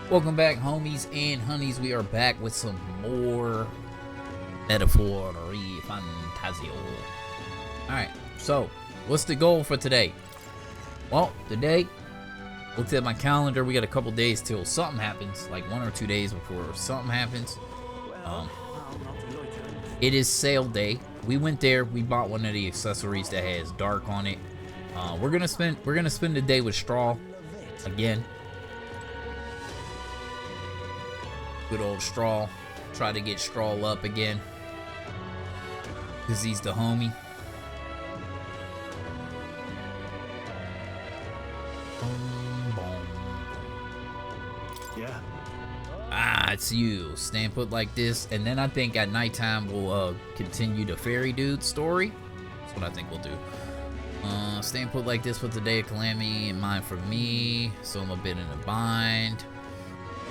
Welcome back, homies and honeys. We are back with some more metaphor ReFantazio. Alright, so what's the goal for today? Well, today, looked at my calendar. We got a couple days till something happens, like 1 or 2 days before something happens. It is sale day. We went there, we bought one of the accessories that has dark on it. We're gonna spend the day with Straw again. Good old Straw. Try to get Straw up again, cause he's the homie. Yeah. Ah, it's you. Stand put like this, and then I think at nighttime we'll continue the fairy dude story. That's what I think we'll do. Stand put like this with the day of calamity in mind for me, so I'm a bit in a bind.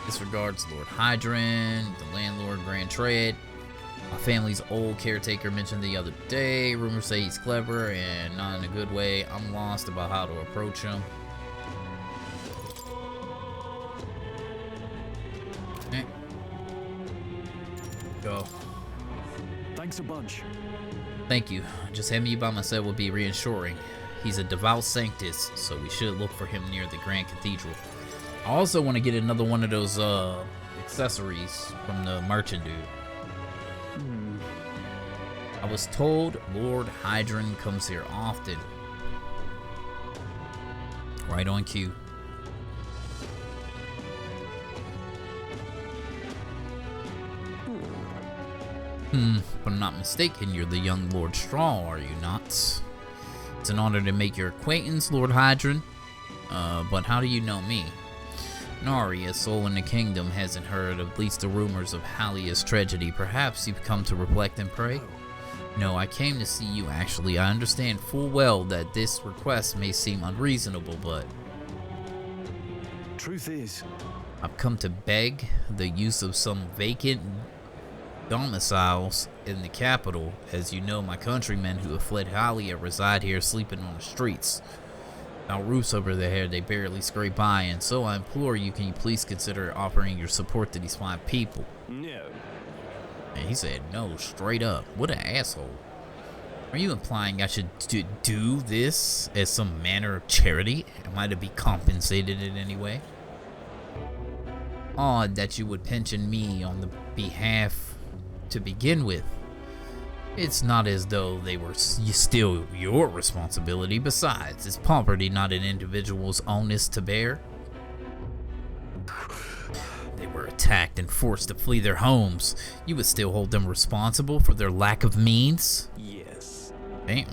Disregards Lord Hydrant, the landlord Grand Tread. My family's old caretaker mentioned the other day. Rumors say he's clever and not in a good way. I'm lost about how to approach him. Okay. Go. Thanks a bunch. Thank you. Just having you by my side would be reassuring. He's a devout sanctus, so we should look for him near the Grand Cathedral. I also want to get another one of those accessories from the merchant dude. I was told Lord Hydron comes here often. Right on cue. If I'm not mistaken, you're the young Lord Straw, are you not? It's an honor to make your acquaintance, Lord Hydron. But how do you know me? Nari, a soul in the kingdom, hasn't heard of at least the rumors of Hallia's tragedy. Perhaps you've come to reflect and pray? No, I came to see you, actually. I understand full well that this request may seem unreasonable, but... Truth is, I've come to beg the use of some vacant domiciles in the capital. As you know, my countrymen who have fled Hallia reside here, sleeping on the streets. Without roofs over their head, they barely scrape by, and so I implore you, can you please consider offering your support to these fine people? no. And he said no, straight up. What an asshole. Are you implying I should do this as some manner of charity? Am I to be compensated in any way? Odd that you would pension me on the behalf to begin with. It's not as though they were still your responsibility. Besides, is poverty not an individual's onus to bear? They were attacked and forced to flee their homes. You would still hold them responsible for their lack of means? Yes. Damn.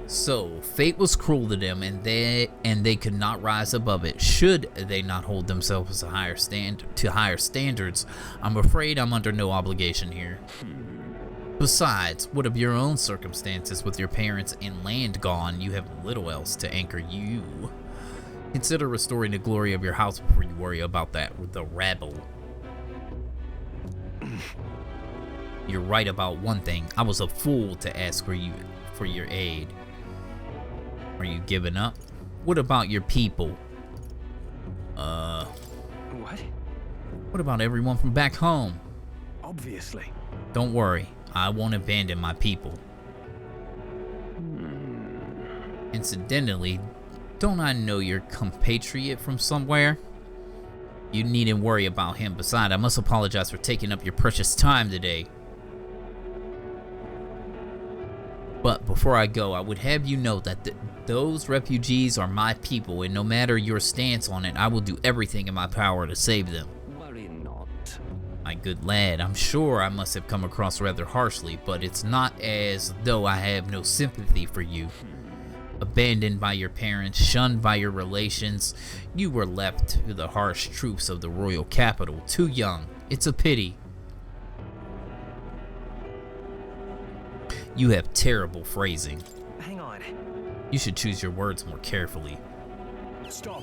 So, fate was cruel to them, and they could not rise above it. Should they not hold themselves to higher standards, I'm afraid I'm under no obligation here. Besides, what of your own circumstances with your parents and land gone? You have little else to anchor you. Consider restoring the glory of your house before you worry about that with the rabble. You're right about one thing. I was a fool to ask for your aid. Are you giving up? What about your people? What? What about everyone from back home? Obviously. Don't worry. I won't abandon my people. Incidentally, don't I know your compatriot from somewhere? You needn't worry about him. Besides, I must apologize for taking up your precious time today. But before I go, I would have you know that those refugees are my people, and no matter your stance on it, I will do everything in my power to save them. Worry not. My good lad, I'm sure I must have come across rather harshly, but it's not as though I have no sympathy for you. Abandoned by your parents, shunned by your relations, you were left to the harsh truths of the royal capital, too young. It's a pity. You have terrible phrasing. Hang on. You should choose your words more carefully. Stop.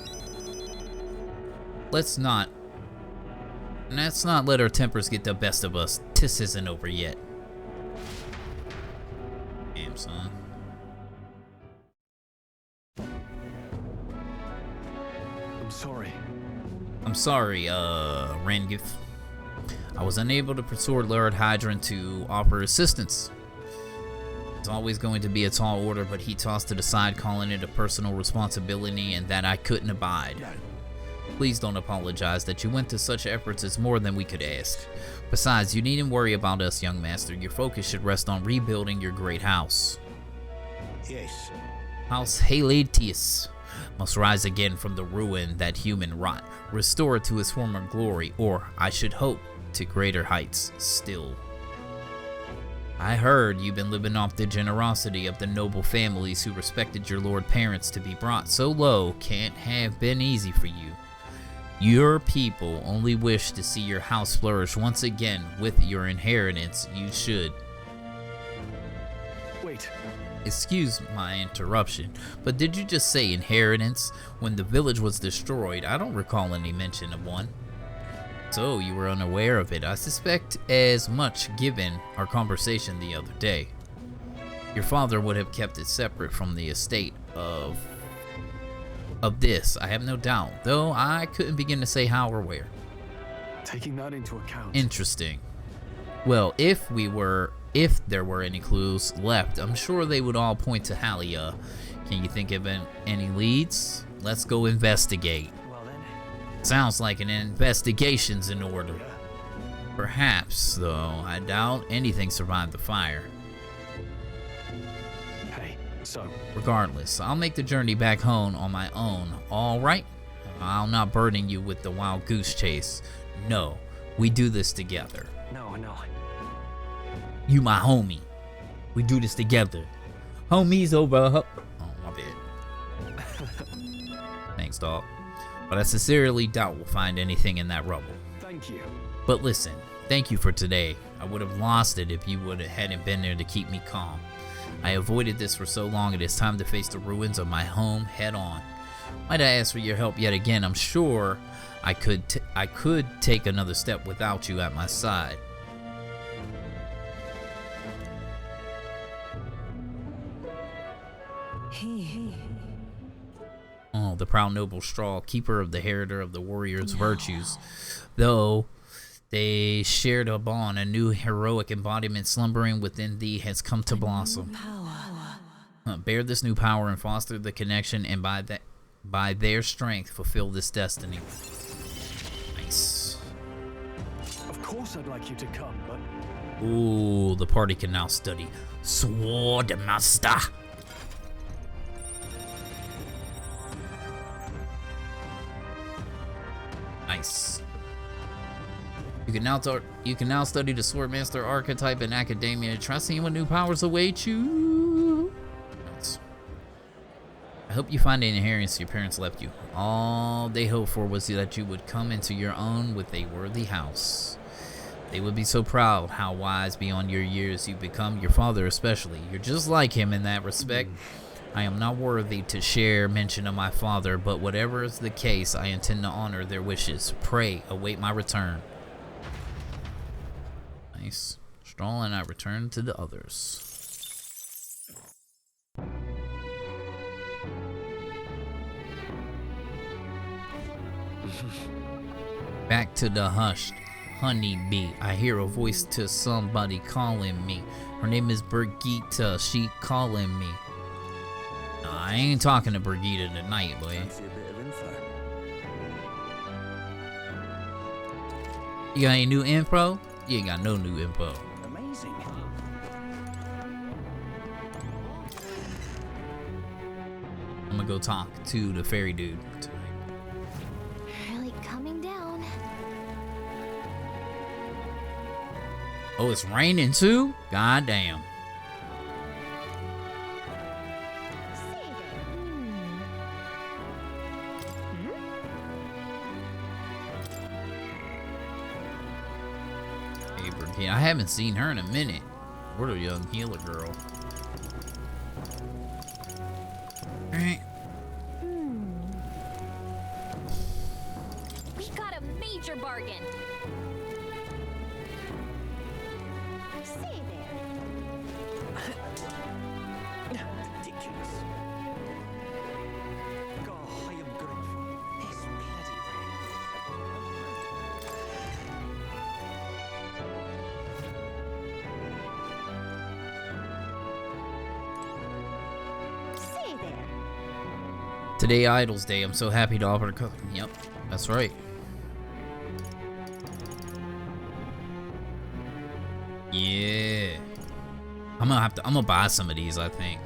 Let's not let our tempers get the best of us. This isn't over yet. Damn, son. I'm sorry. I'm sorry, Rangif. I was unable to persuade Lord Hydron to offer assistance. It's always going to be a tall order, but he tossed it aside, calling it a personal responsibility and that I couldn't abide. Please don't apologize. That you went to such efforts is more than we could ask. Besides, you needn't worry about us, young master. Your focus should rest on rebuilding your great house. Yes. House Halatius must rise again from the ruin that human wrought, restore it to its former glory, or, I should hope, to greater heights still. I heard you've been living off the generosity of the noble families who respected your lord parents. To be brought so low can't have been easy for you. Your people only wish to see your house flourish once again with your inheritance. You should. Wait. Excuse my interruption, but did you just say inheritance? When the village was destroyed, I don't recall any mention of one. So you were unaware of it. I suspect as much given our conversation the other day. Your father would have kept it separate from the estate of this, I have no doubt, though I couldn't begin to say how or where. Taking that into account. Interesting. Well, if there were any clues left, I'm sure they would all point to Halia. Can you think of any leads? Let's go investigate. Well then. Sounds like an investigation's in order. Perhaps, though, I doubt anything survived the fire. Hey, so. Regardless, I'll make the journey back home on my own, alright? I'll not burden you with the wild goose chase. No, we do this together. No, I know. You my homie. We do this together. Homies over. Oh, my bad. Thanks, dog. But I sincerely doubt we'll find anything in that rubble. Thank you. But listen, thank you for today. I would have lost it if you hadn't been there to keep me calm. I avoided this for so long, it is time to face the ruins of my home head on. Might I ask for your help yet again? I'm sure I could take another step without you at my side. Oh, the proud noble Straw, keeper of the heritage of the warrior's virtues. Though they shared a bond, a new heroic embodiment slumbering within thee has come to blossom. Bear this new power and foster the connection, and by their strength fulfill this destiny. Nice. Of course I'd like you to come, but... Ooh, the party can now study Sword Master. Nice. You can now study the Swordmaster archetype in academia. Try seeing what new powers await you. Nice. I hope you find the inheritance your parents left you. All they hoped for was that you would come into your own with a worthy house. They would be so proud how wise beyond your years you've become, your father especially. You're just like him in that respect. I am not worthy to share mention of my father, but whatever is the case, I intend to honor their wishes. Pray, await my return. Nice. Straw and I return to the others. Back to the hushed honeybee. I hear a voice to somebody calling me. Her name is Brigitte. She calling me. I ain't talking to Brigitte tonight, boy. Fancy a bit of info. You got any new info? You ain't got no new info. Amazing. I'm gonna go talk to the fairy dude tonight. Really coming down. Oh, it's raining too? God damn. Hey, Brigitte, I haven't seen her in a minute. What a young healer girl. Alright. We got a major bargain. Say there. Ridiculous. God, I am grateful. This bloody rain. Today Idol's Day. I'm so happy to offer to cook. Yep, that's right. Yeah. I'm gonna buy some of these, I think.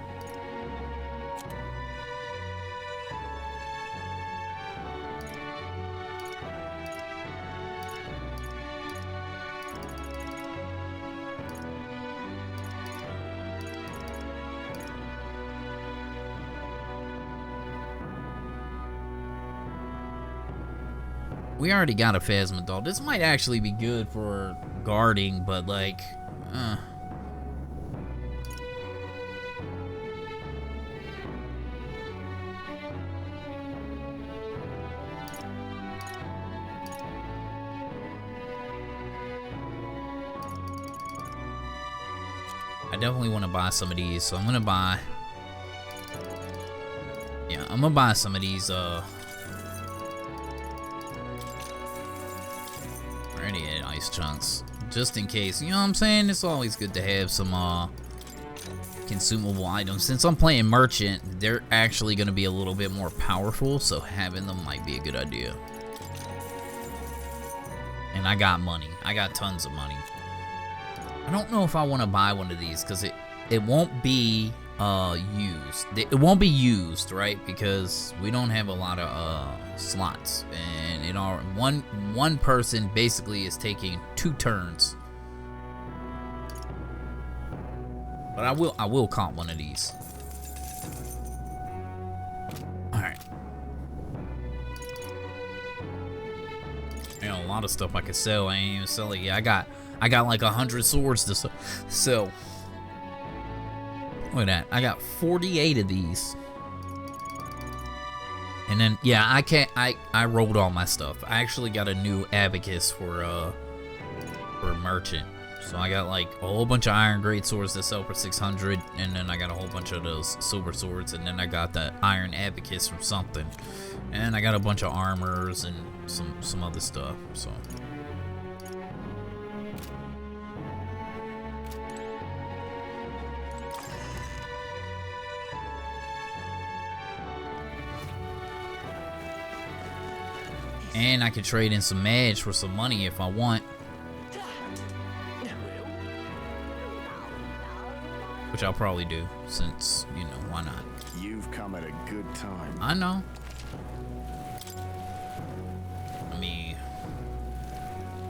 We already got a Phasma doll. This might actually be good for guarding, but like, I definitely want to buy some of these, so I'm gonna buy. Yeah, I'm gonna buy some of these. Radiated ice chunks, just in case. You know what I'm saying? It's always good to have some consumable items. Since I'm playing merchant, they're actually gonna be a little bit more powerful, so having them might be a good idea. And I got money. I got tons of money. I don't know if I want to buy one of these because it won't be used. It won't be used, right? Because we don't have a lot of slots, and it all one person basically is taking 2 turns. But I will comp one of these. All right. You know, a lot of stuff I could sell. I ain't even selling it. I got like 100 swords to sell. Look at that. I got 48 of these. And then, yeah, I rolled all my stuff. I actually got a new abacus for merchant. So I got like a whole bunch of iron great swords that sell for 600, and then I got a whole bunch of those silver swords, and then I got that iron abacus from something. And I got a bunch of armors and some other stuff, so. And I can trade in some Madge for some money if I want. Which I'll probably do, since, you know, why not? You've come at a good time. I know. I mean,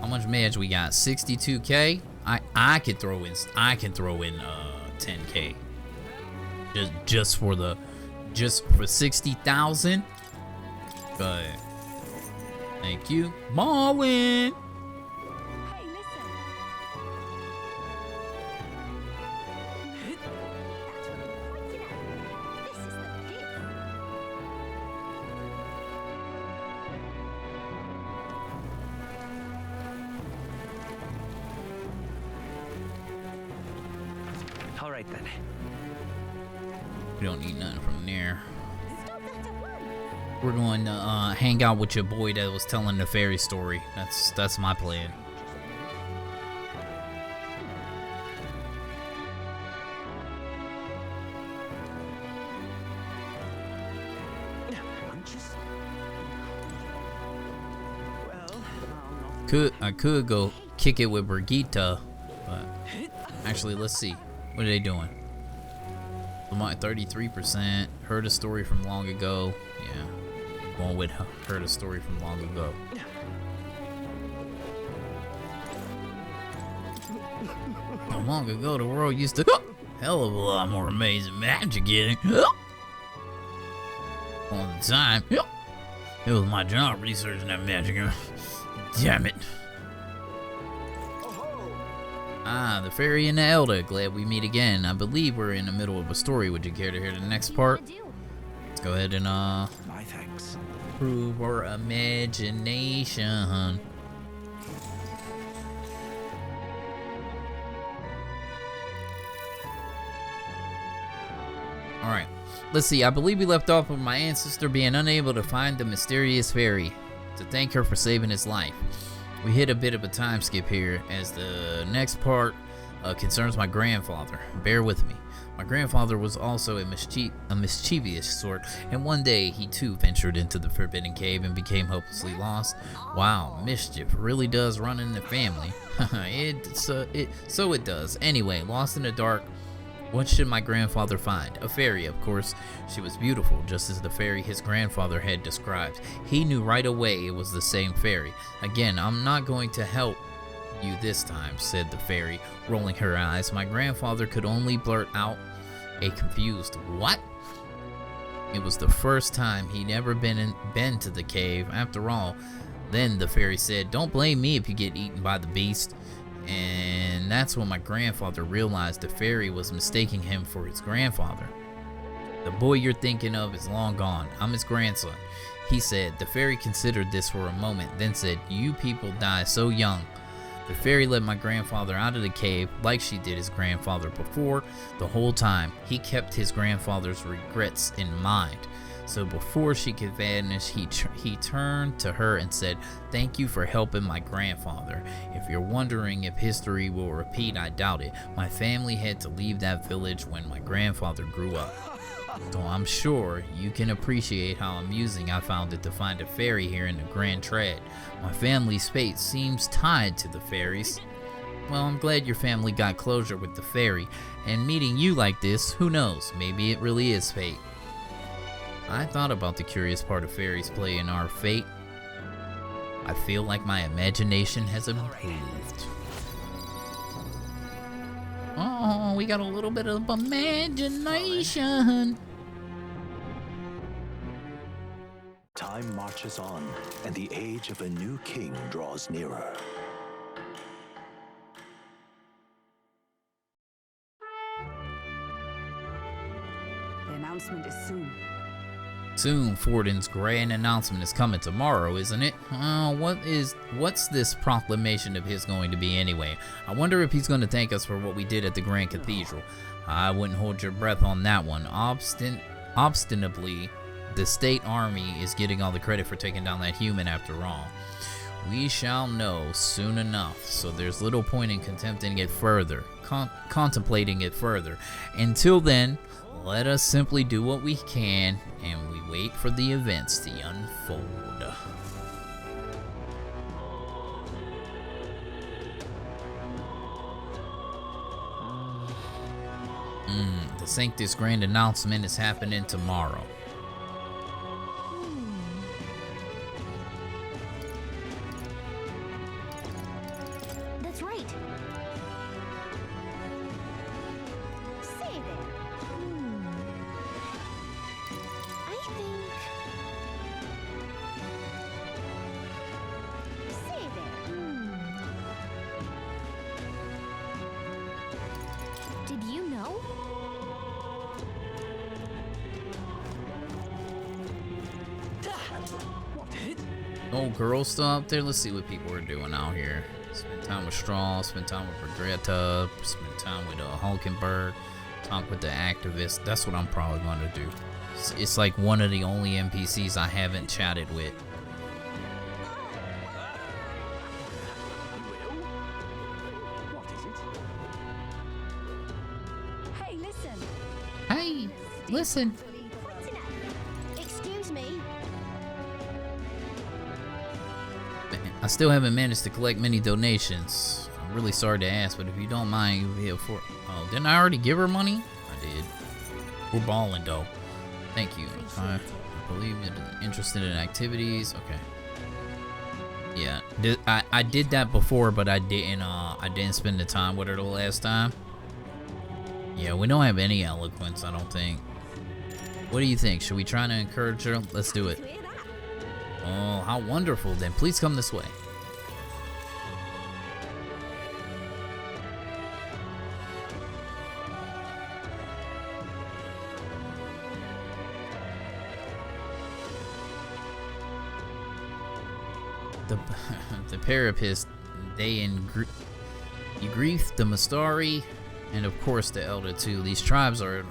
how much Madge we got? 62K? I can throw in 10K. Just for 60,000. But thank you, Marwin. Hey, listen. That's what I'm pointing at. This is the pit. All right then. We don't need nothing from there. Stop that at once. We're going to hang out with your boy that was telling the fairy story. That's my plan. I could go kick it with Brigitte, but actually, let's see. What are they doing? Lamont 33%. Heard a story from long ago. Yeah, going with heard a story from long ago. Long ago, the world used to hell of a lot more amazing magic in it. All the time. It was my job researching that magic. Damn it. Ah, the fairy and the elder. Glad we meet again. I believe we're in the middle of a story. Would you care to hear the next part? Let's go ahead and My thanks. prove our imagination. Alright, let's see. I believe we left off with my ancestor being unable to find the mysterious fairy to thank her for saving his life. We hit a bit of a time skip here, as the next part concerns my grandfather. Bear with me. My My grandfather was also a mischievous sort, and one day he too ventured into the forbidden cave and became hopelessly lost. Wow, mischief really does run in the family. So it does. Anyway, lost in the dark. What should my grandfather find? A fairy, of course. She was beautiful, just as the fairy his grandfather had described. He knew right away it was the same fairy. Again, I'm not going to help you this time, said the fairy, rolling her eyes. My grandfather could only blurt out a confused "what?" It was the first time he'd ever been to the cave, after all. Then the fairy said, "Don't blame me if you get eaten by the beast." And that's when my grandfather realized the fairy was mistaking him for his grandfather. The boy you're thinking of is long gone. I'm his grandson, he said. The fairy considered this for a moment, then said, "You people die so young." The fairy led my grandfather out of the cave like she did his grandfather before. The whole time, he kept his grandfather's regrets in mind. So before she could vanish, he turned to her and said, "Thank you for helping my grandfather. If you're wondering if history will repeat, I doubt it. My family had to leave that village when my grandfather grew up. So I'm sure you can appreciate how amusing I found it to find a fairy here in the Grand Trad. My family's fate seems tied to the fairies." Well, I'm glad your family got closure with the fairy, and meeting you like this, who knows, maybe it really is fate. I thought about the curious part of fairies play in our fate. I feel like my imagination has improved. Oh, we got a little bit of imagination. Time marches on, and the age of a new king draws nearer. The announcement is soon. Soon, Fortin's grand announcement is coming tomorrow, isn't it? What's this proclamation of his going to be anyway? I wonder if he's going to thank us for what we did at the Grand Cathedral. I wouldn't hold your breath on that one. Obstinately, the state army is getting all the credit for taking down that human after all. We shall know soon enough, so there's little point in contemplating it further. Until then, let us simply do what we can, and we wait for the events to unfold. The Sanctus Grand announcement is happening tomorrow. That's right. Say there. I think. Say there. Did you know? Oh, girls still out there? Let's see what people are doing out here. Spend time with Straw, spend time with Regretta, spend time with Hulkenberg, talk with the activist. That's what I'm probably going to do. It's like one of the only NPCs I haven't chatted with. What is it? Hey, listen. Hey, listen. Excuse me. I still haven't managed to collect many donations. I'm really sorry to ask, but if you don't mind, you'll be for. Oh, didn't I already give her money? I did. We're balling though. Thank you. I believe you're interested in activities. Okay. Yeah, I did that before, but I didn't spend the time with her the last time. Yeah, we don't have any eloquence, I don't think. What do you think? Should we try to encourage her? Let's do it. Oh, how wonderful. Then please come this way. The Parapist, they Ygritte, the Mastari, and of course the Elder too. These tribes are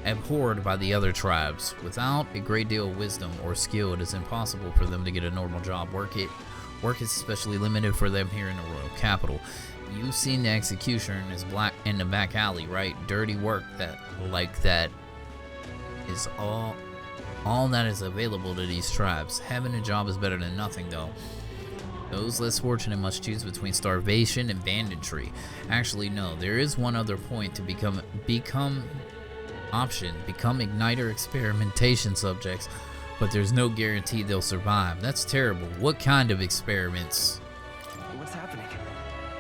abhorred by the other tribes. Without a great deal of wisdom or skill, it is impossible for them to get a normal job. Work is especially limited for them here in the royal capital. You've seen the executioner in the back alley, right? Dirty work that is all that is available to these tribes. Having a job is better than nothing, though. Those less fortunate must choose between starvation and banditry. Actually, no. There is one other point to become igniter experimentation subjects, but there's no guarantee they'll survive. That's terrible. What kind of experiments? What's happening?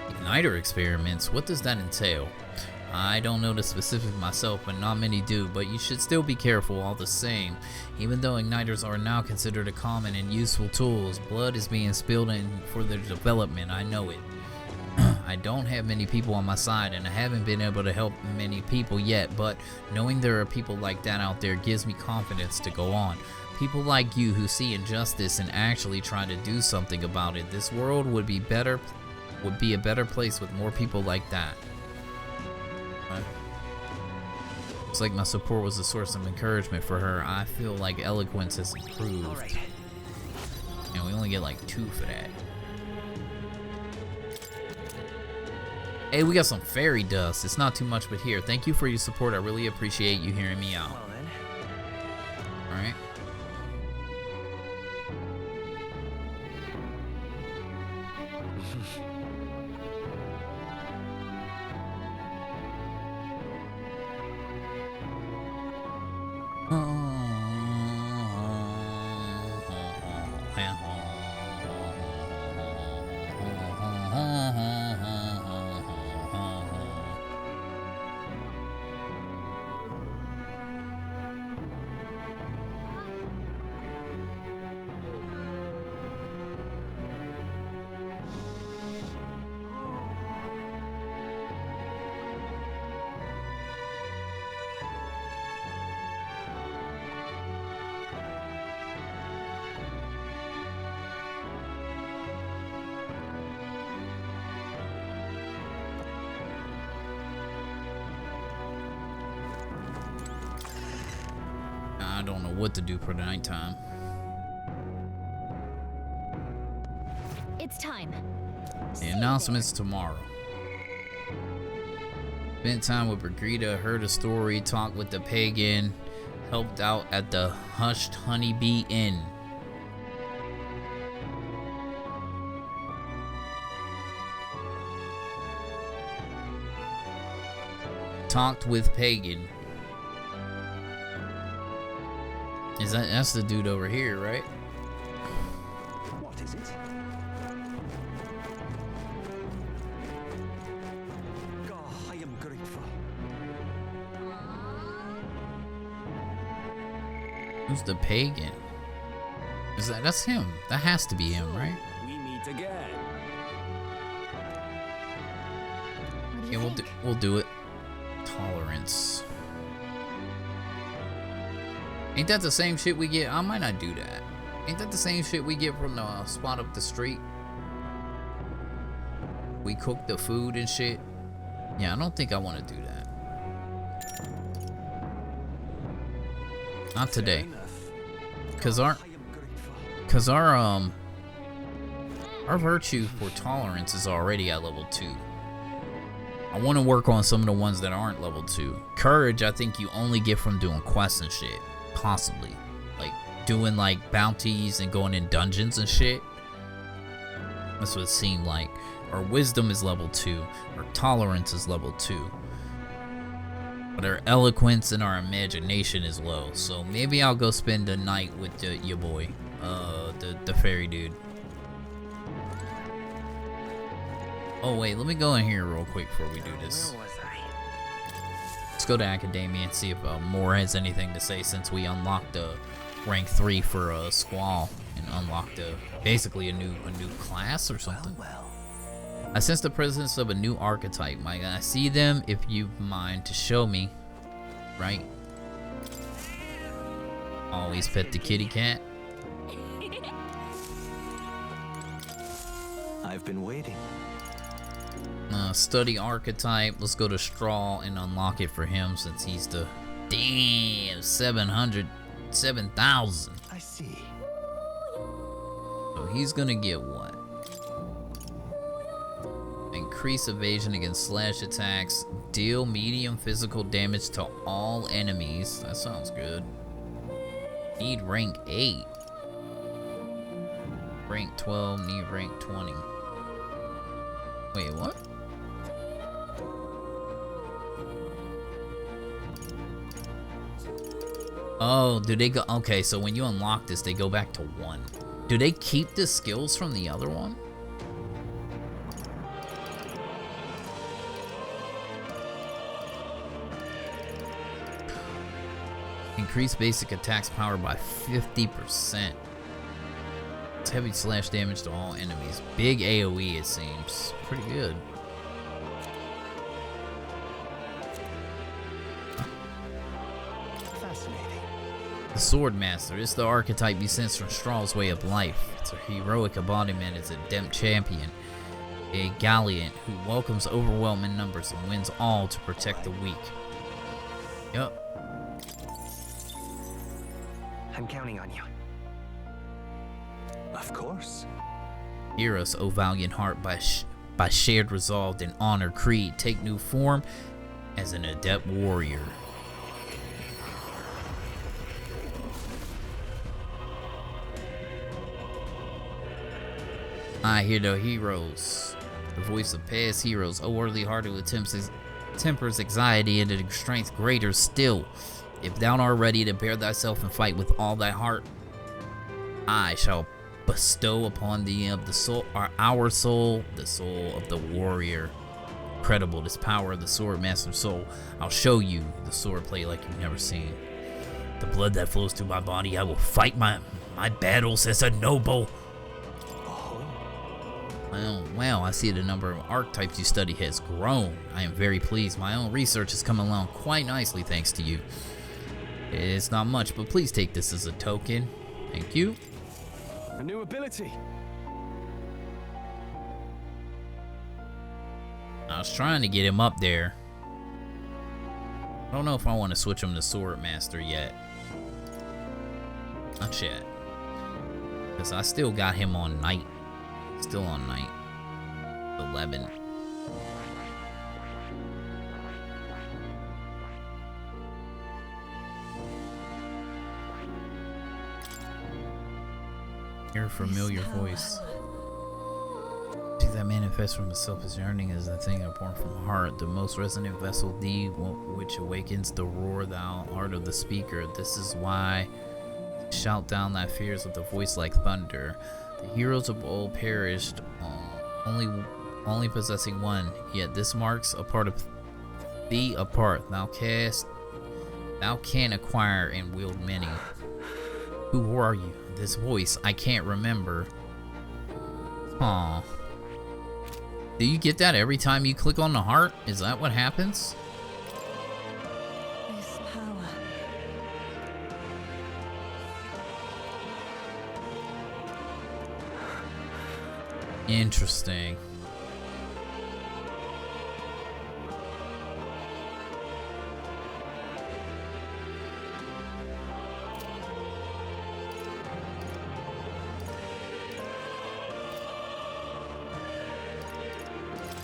Igniter experiments? What does that entail? I don't know the specifics myself, but not many do, but you should still be careful all the same. Even though igniters are now considered a common and useful tools, blood is being spilled in for their development. I know it. I don't have many people on my side, and I haven't been able to help many people yet, but knowing there are people like that out there gives me confidence to go on. People like you who see injustice and actually try to do something about it. This world would be a better place with more people like that. It's like my support was a source of encouragement for her. I feel like eloquence has improved. And we only get like 2 for that. Hey, we got some fairy dust. It's not too much, but here. Thank you for your support. I really appreciate you hearing me out. Well then. Alright. I don't know what to do for the nighttime. It's time. The announcement's tomorrow. Spent time with Brigida, heard a story, talked with the pagan, helped out at the Hushed Honeybee Inn. Talked with pagan. That's the dude over here, right? What is it? Oh, I am grateful. Who's the pagan? That's him. That has to be him, right? We meet again. What do Yeah, you think? we'll do it. Tolerance. Ain't that the same shit we get? I might not do that. Ain't that the same shit we get from the spot up the street? We cook the food and shit. Yeah, I don't think I want to do that. Not today. Cause our virtue for tolerance is already at level 2. I want to work on some of the ones that aren't level 2. Courage, I think you only get from doing quests and shit. Possibly. Like, doing, like, bounties and going in dungeons and shit. That's what it seemed like. Our wisdom is level 2. Our tolerance is level 2. But our eloquence and our imagination is low. So maybe I'll go spend the night with your boy. The fairy dude. Oh, wait. Let me go in here real quick before we do this. Where was I? Let's go to Academia and see if Moore has anything to say since we unlocked rank 3 for Squall and unlocked basically a new class or something. Well. I sense the presence of a new archetype. Might I see them if you mind to show me? Right? Always pet the kitty cat. I've been waiting. Study archetype. Let's go to Straw and unlock it for him since he's the damn 7,000. I see. So he's gonna get what? increase evasion against slash attacks. Deal medium physical damage to all enemies. That sounds good. Need rank 8. Rank 12, need rank 20. Wait, what? Oh, do they go? Okay, so when you unlock this, they go back to 1. Do they keep the skills from the other one? Increase basic attacks power by 50%. It's heavy slash damage to all enemies. Big AoE, it seems. Pretty good. Fascinating. The Sword Master is the archetype you sense from Straw's way of life. It's a heroic embodiment as a Demp champion. A Galliant who welcomes overwhelming numbers and wins all to protect the weak. Yup. I'm counting on you. Of course. Hear us, O valiant heart, by shared resolve and honor creed. Take new form as an adept warrior. I hear the heroes, the voice of past heroes. O early heart who tempers anxiety into strength greater still. If thou art ready to bear thyself and fight with all thy heart, I shall bestow upon thee of the soul, our soul, the soul of the warrior. Incredible, this power of the Sword Master soul. I'll show you the sword play like you've never seen. The blood that flows through my body, I will fight my battles as a noble. Well, I see the number of archetypes you study has grown. I am very pleased. My own research has come along quite nicely thanks to you. It's not much, but please take this as a token. Thank you. A new ability. I was trying to get him up there. I don't know if I want to switch him to Sword Master yet. Not yet. Because I still got him on Knight. Still on Knight. 11. Hear a familiar voice. See that manifests from itself as yearning as a thing born from heart, the most resonant vessel thee, which awakens the roar thou art of the speaker. This is why shout down thy fears with a voice like thunder. The heroes of old perished, only possessing one, yet this marks a part of thee apart. Thou can acquire and wield many. Who are you? This voice, I can't remember. Aw. Do you get that every time you click on the heart? Is that what happens? This power. Interesting.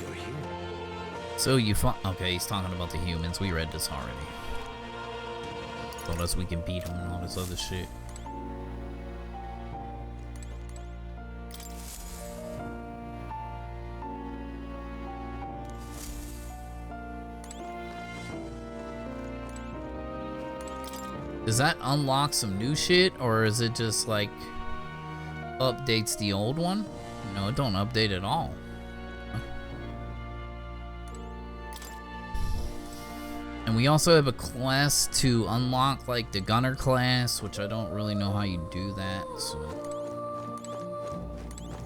You're here. So you okay, he's talking about the humans. We read this already. Told us we can beat him and all this other shit. Does that unlock some new shit, or is it just like updates the old one? No, it don't update at all. And we also have a class to unlock, like the gunner class, which I don't really know how you do that, so.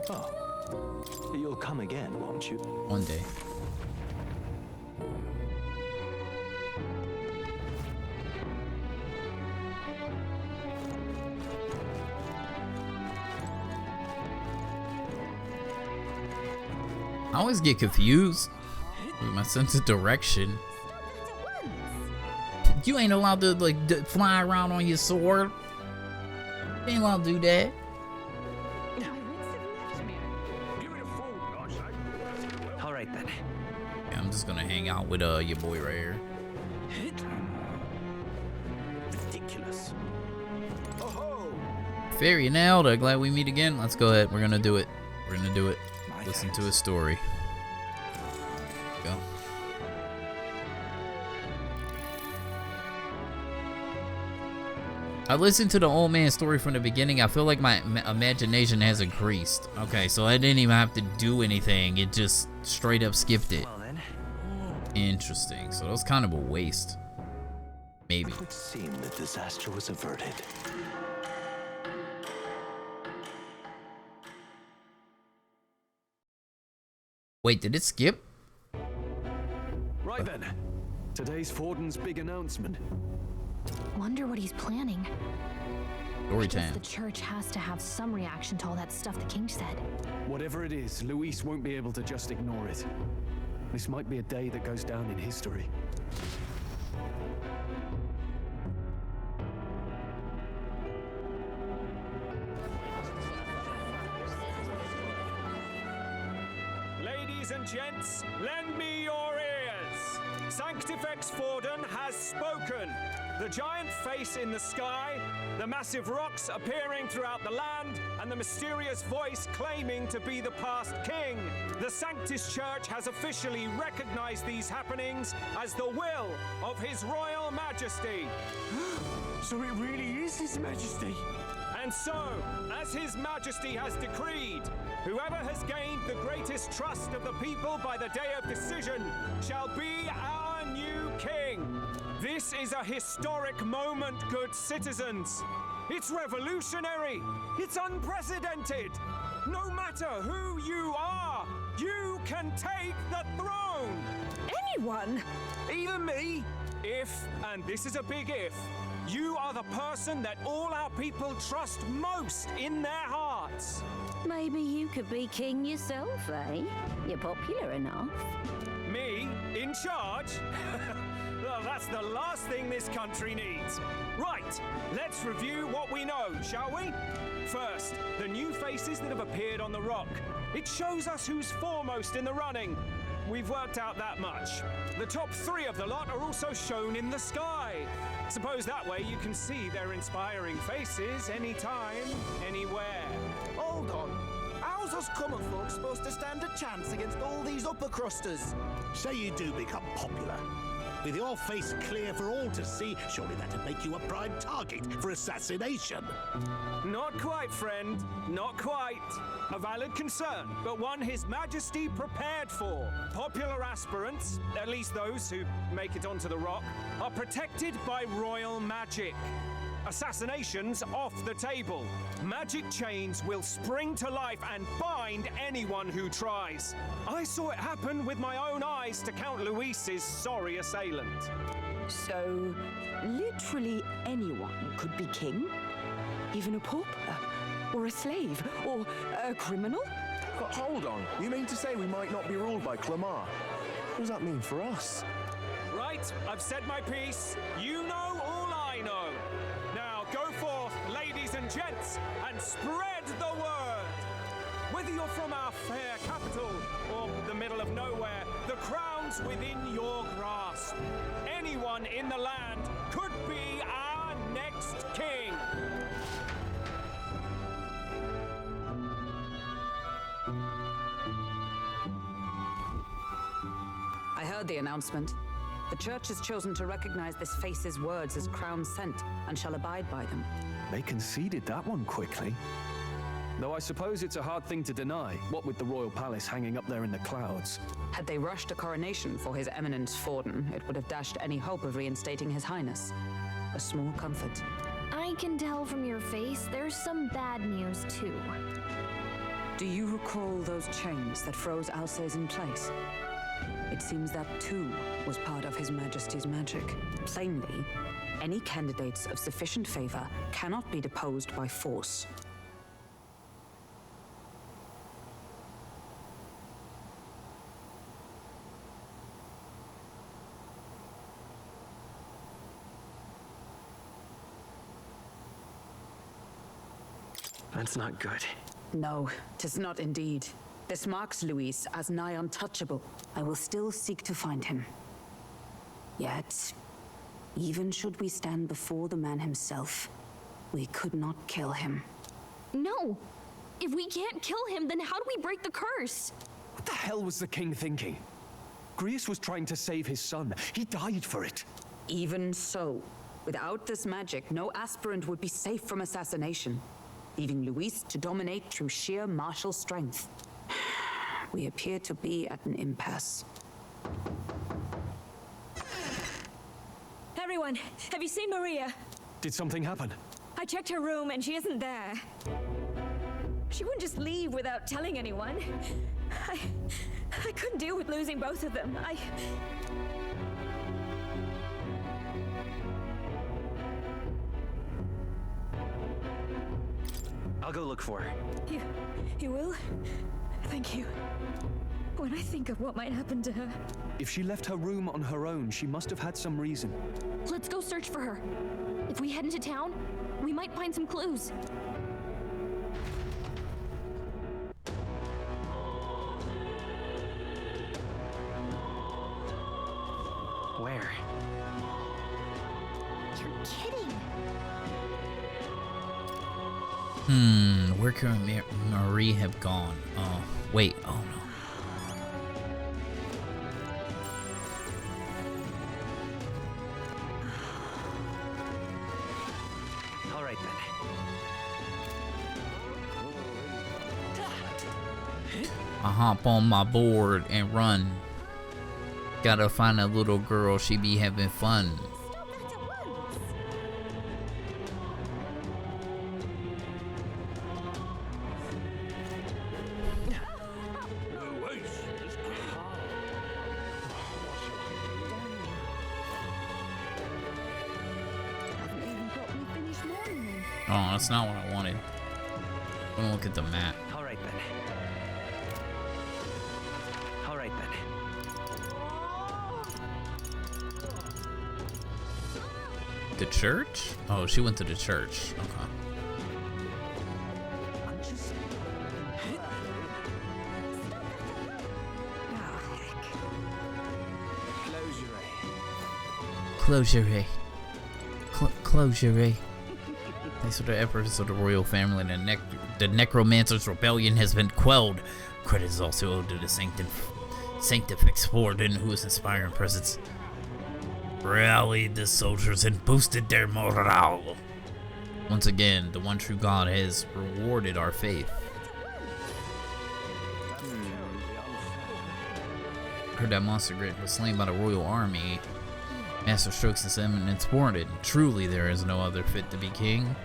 Oh, you'll come again, won't you? One day. I always get confused with my sense of direction. You ain't allowed to like fly around on your sword. You ain't allowed to do that. All right then. I'm just gonna hang out with your boy right here. Ridiculous. Oh-ho! Fairy and Elder, glad we meet again. Let's go ahead. We're gonna do it. We're gonna do it. Listen to his story. Go. I listened to the old man's story from the beginning. I feel like my imagination has increased. Okay, so I didn't even have to do anything. It just straight up skipped it. Well then. Interesting. So that was kind of a waste. Maybe. It would seem the disaster was averted. Wait, did it skip? Right then. Today's Forden's big announcement. Wonder what he's planning. Story Guess time. the church has to have some reaction to all that stuff the king said. Whatever it is, Luis won't be able to just ignore it. This might be a day that goes down in history. Ladies and gents, lend me your ears. Sanctifex Forden has spoken. The giant face in the sky, the massive rocks appearing throughout the land, and the mysterious voice claiming to be the past king. The Sanctus Church has officially recognized these happenings as the will of His Royal Majesty. So it really is His Majesty. And so, as His Majesty has decreed, whoever has gained the greatest trust of the people by the day of decision shall be our new king. This is a historic moment, good citizens. It's revolutionary. It's unprecedented. No matter who you are, you can take the throne. Anyone? Even me. If, and this is a big if, you are the person that all our people trust most in their hearts. Maybe you could be king yourself, eh? You're popular enough. Me? In charge? Well, that's the last thing this country needs. Right, let's review what we know, shall we? First, the new faces that have appeared on the rock. It shows us who's foremost in the running. We've worked out that much. The top 3 of the lot are also shown in the sky. Suppose that way you can see their inspiring faces anytime, anywhere. Hold on. How's us common folk supposed to stand a chance against all these upper crusters? Say you do become popular. With your face clear for all to see, surely that'd make you a prime target for assassination. Not quite, friend. Not quite. A valid concern, but one His Majesty prepared for. Popular aspirants, at least those who make it onto the rock, are protected by royal magic. Assassinations off the table. Magic chains will spring to life and bind anyone who tries. I saw it happen with my own eyes to Count Luis's sorry assailant. So, literally anyone could be king? Even a pauper? Or a slave? Or a criminal? But hold on. You mean to say we might not be ruled by Clamar? What does that mean for us? Right, I've said my piece. You know all I know. Now go forth, ladies and gents, and spread the word. Whether you're from our fair capital or the middle of nowhere, the crown's within your grasp. Anyone in the land could be our next king. I heard the announcement. The church has chosen to recognize this face's words as crown sent and shall abide by them. They conceded that one quickly. Though I suppose it's a hard thing to deny, what with the royal palace hanging up there in the clouds. Had they rushed a coronation for His Eminence Forden, it would have dashed any hope of reinstating His Highness. A small comfort. I can tell from your face there's some bad news too. Do you recall those chains that froze Alsace in place? It seems that too was part of His Majesty's magic. Plainly, any candidates of sufficient favor cannot be deposed by force. That's not good. No, 'tis not indeed. This marks Luis as nigh untouchable. I will still seek to find him. Yet, even should we stand before the man himself, we could not kill him. No! If we can't kill him, then how do we break the curse? What the hell was the king thinking? Grius was trying to save his son. He died for it. Even so, without this magic, no aspirant would be safe from assassination, leaving Luis to dominate through sheer martial strength. We appear to be at an impasse. Everyone, have you seen Maria? Did something happen? I checked her room and she isn't there. She wouldn't just leave without telling anyone. I couldn't deal with losing both of them. I'll go look for her. You will? Thank you. When I think of what might happen to her... If she left her room on her own, she must have had some reason. Let's go search for her. If we head into town, we might find some clues. Where? You're kidding. Where could Marie have gone? Oh, wait. Oh, no. All right, then. I hop on my board and run. Gotta find a little girl, she be having fun. Oh, that's not what I wanted. I'm gonna look at the map. All right, then. All right, then. The church? Oh, she went to the church. Okay. Closure. Closure. Thanks to the efforts of the royal family, the necromancer's rebellion has been quelled. Credit is also owed to the Sanctifex Warden, who is inspiring presence. Rallied the soldiers and boosted their morale. Once again, the one true God has rewarded our faith. Heard that monster grid was slain by the royal army. Master Strokes his eminence warranted. Truly there is no other fit to be king.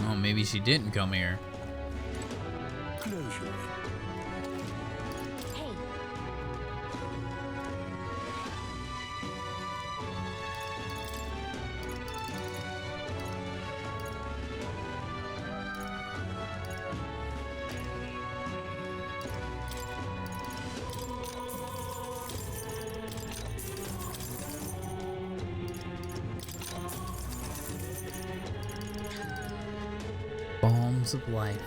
Oh, maybe she didn't come here. Balms of life.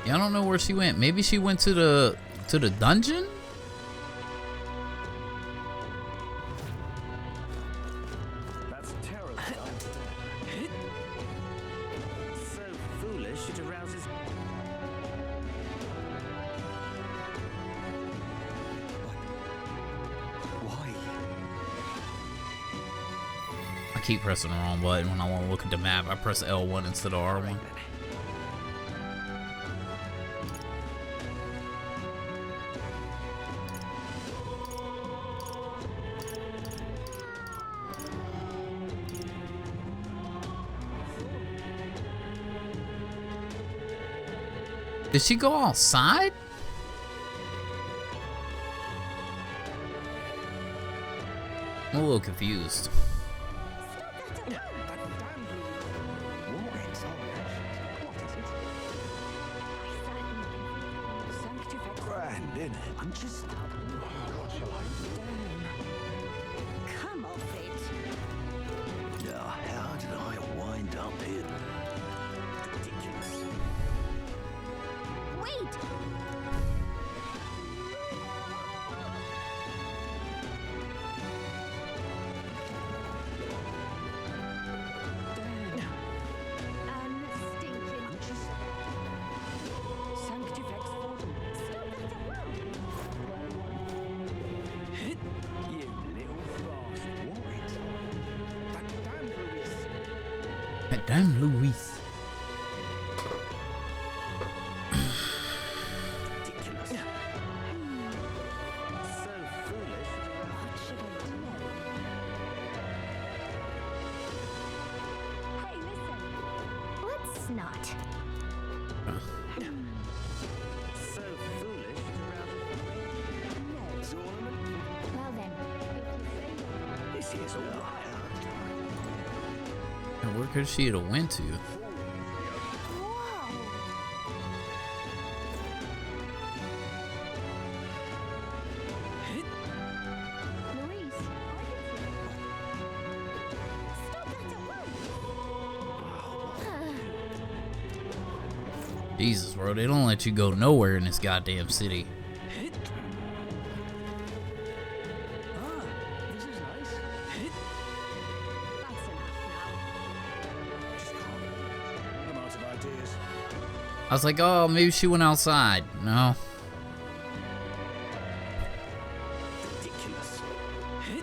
Yeah, I don't know where she went. Maybe she went to the dungeon? That's terrible. So foolish it arouses. Why? I keep pressing the wrong button when I want to look at the map. I press L1 instead of R1. Did she go outside? I'm a little confused. War exile in. I'm just... What shall I Come off it. do? How did I wind up here? Ridiculous. Wait! Sanctifex Fortum. You little frost. What? That damn Luis. Damn, Luis. Ridiculous. So foolish. What should I do? Hey, listen. Let's not. So foolish to rather. Well then, This is all right. And where could she have went to? Louise, stop that at once! Jesus, bro, they don't let you go nowhere in this goddamn city. This is nice. That's enough I'm out of ideas. I was like, oh, maybe she went outside. No. Ridiculous. You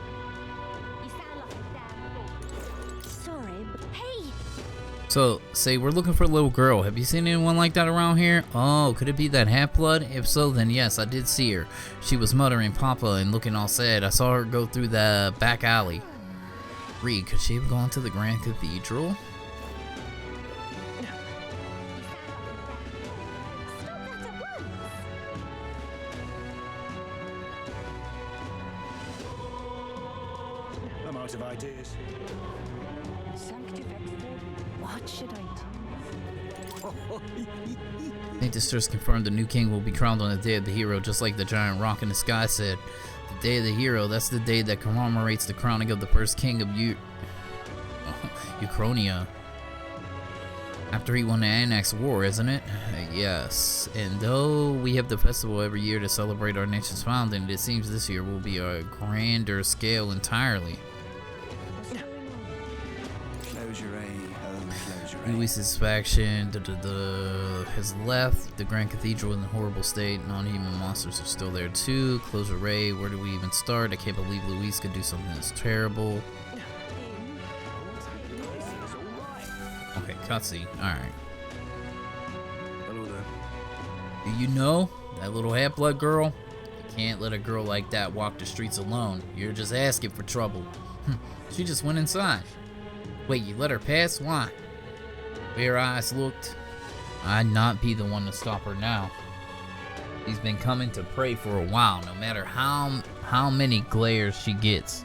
sound like a damn fool. sorry, but Hey! So, say we're looking for a little girl. Have you seen anyone like that around here? Oh, could it be that half-blood? If so, then yes, I did see her. She was muttering Papa and looking all sad. I saw her go through the back alley. Reed, could she have gone to the Grand Cathedral? Stop that at once! I'm out of ideas. Sanctifex Fortum. what should I do? Saint Sisters confirmed the new king will be crowned on the day of the hero, just like the giant rock in the sky said. The day of the hero, that's the day that commemorates the crowning of the first king of Uchronia. After he won the Annex War, isn't it? Yes. And though we have the festival every year to celebrate our nation's founding, it seems this year will be a grander scale entirely. Closure A, oh, closure A. Luis's faction has left. The Grand Cathedral in a horrible state. Non-human monsters are still there too. Close array. Where do we even start? I can't believe Luis could do something this terrible. Okay, cutscene. Alright. Hello there. Do you know that little half-blood girl? You can't let a girl like that walk the streets alone. You're just asking for trouble. She just went inside. Wait, you let her pass? Why? Where her eyes looked. I'd not be the one to stop her now. She's been coming to pray for a while, no matter how many glares she gets.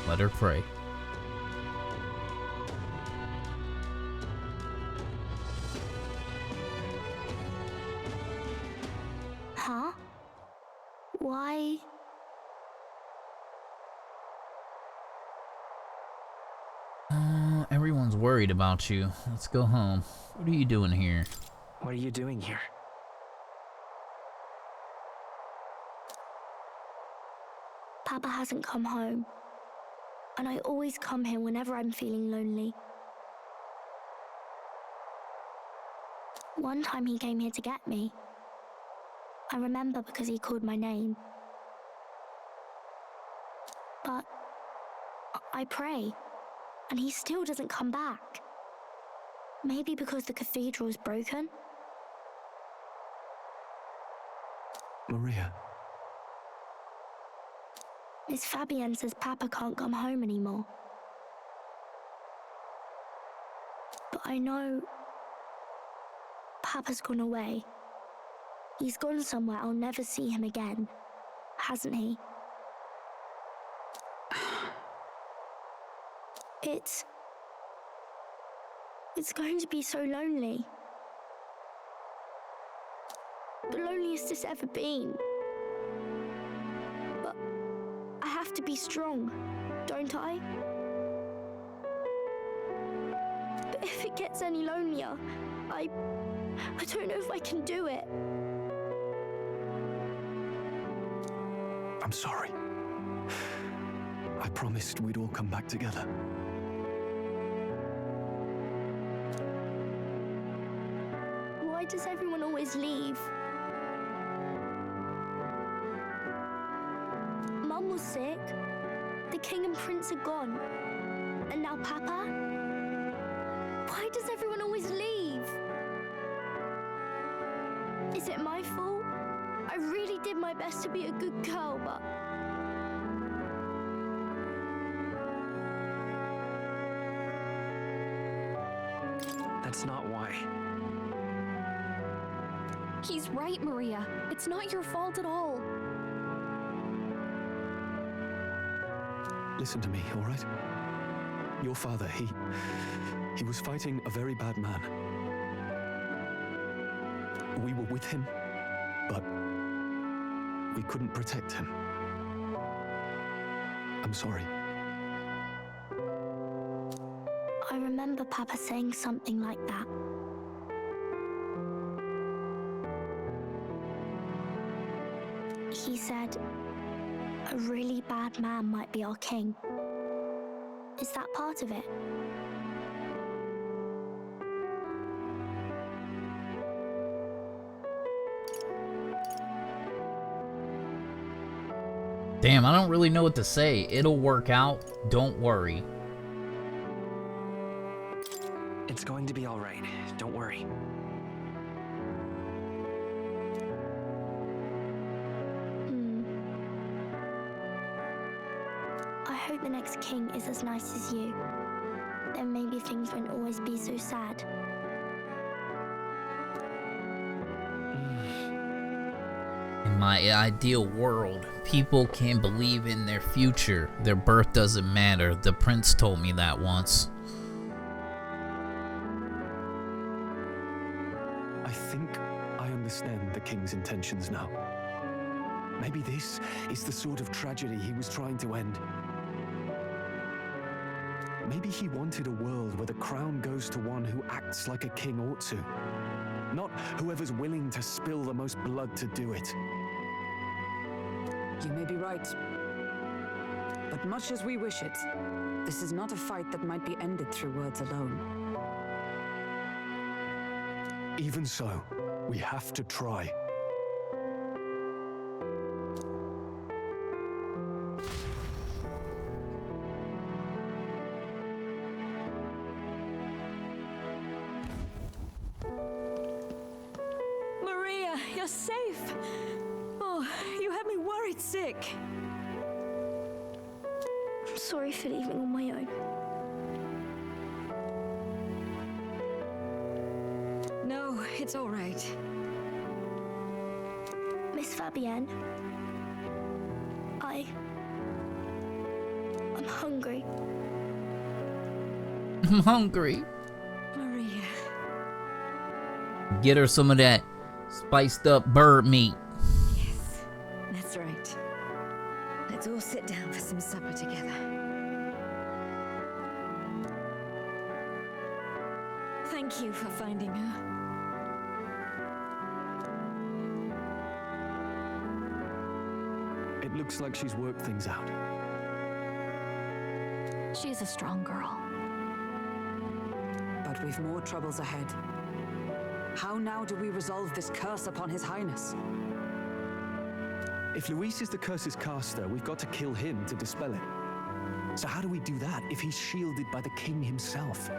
Let her pray. Huh? Why? Everyone's worried about you. Let's go home. What are you doing here? What are you doing here? Papa hasn't come home. And I always come here whenever I'm feeling lonely. One time he came here to get me. I remember because he called my name. But I pray, and he still doesn't come back. Maybe because the cathedral's broken? Maria. Miss Fabienne says Papa can't come home anymore. But I know Papa's gone away. He's gone somewhere I'll never see him again, hasn't he? It's going to be so lonely. the loneliest it's ever been. But I have to be strong, don't I? But if it gets any lonelier, I don't know if I can do it. I'm sorry. I promised we'd all come back together. Why does everyone always leave? Mum was sick. The king and prince are gone. And now Papa? Why does everyone always leave? Is it my fault? I really did my best to be a good girl, but... That's not why. He's right, Maria. It's not your fault at all. Listen to me, all right? Your father, he was fighting a very bad man. We were with him, but we couldn't protect him. I'm sorry. I remember Papa saying something like that. He said, a really bad man might be our king. Is that part of it? Damn, I don't really know what to say. It'll work out. Don't worry. It's going to be all right. Don't worry. I hope the next king is as nice as you. Then maybe things won't always be so sad. In my ideal world, people can believe in their future. Their birth doesn't matter. The prince told me that once. I think I understand the king's intentions now. Maybe this is the sort of tragedy he was trying to end. Maybe he wanted a world where the crown goes to one who acts like a king ought to. Not whoever's willing to spill the most blood to do it. You may be right. But much as we wish it, this is not a fight that might be ended through words alone. Even so, we have to try. Maria, you're safe. Oh, you had me worried sick. I'm sorry for leaving on my own. No, it's all right. Miss Fabienne, I'm hungry. I'm hungry. Maria. Get her some of that spiced up bird meat. Yes, that's right. Let's all sit down for some supper together. Thank you for finding her. It looks like she's worked things out. She's a strong girl. But we've more troubles ahead. How now do we resolve this curse upon His Highness? If Luis is the curse's caster, we've got to kill him to dispel it. So how do we do that if he's shielded by the king himself?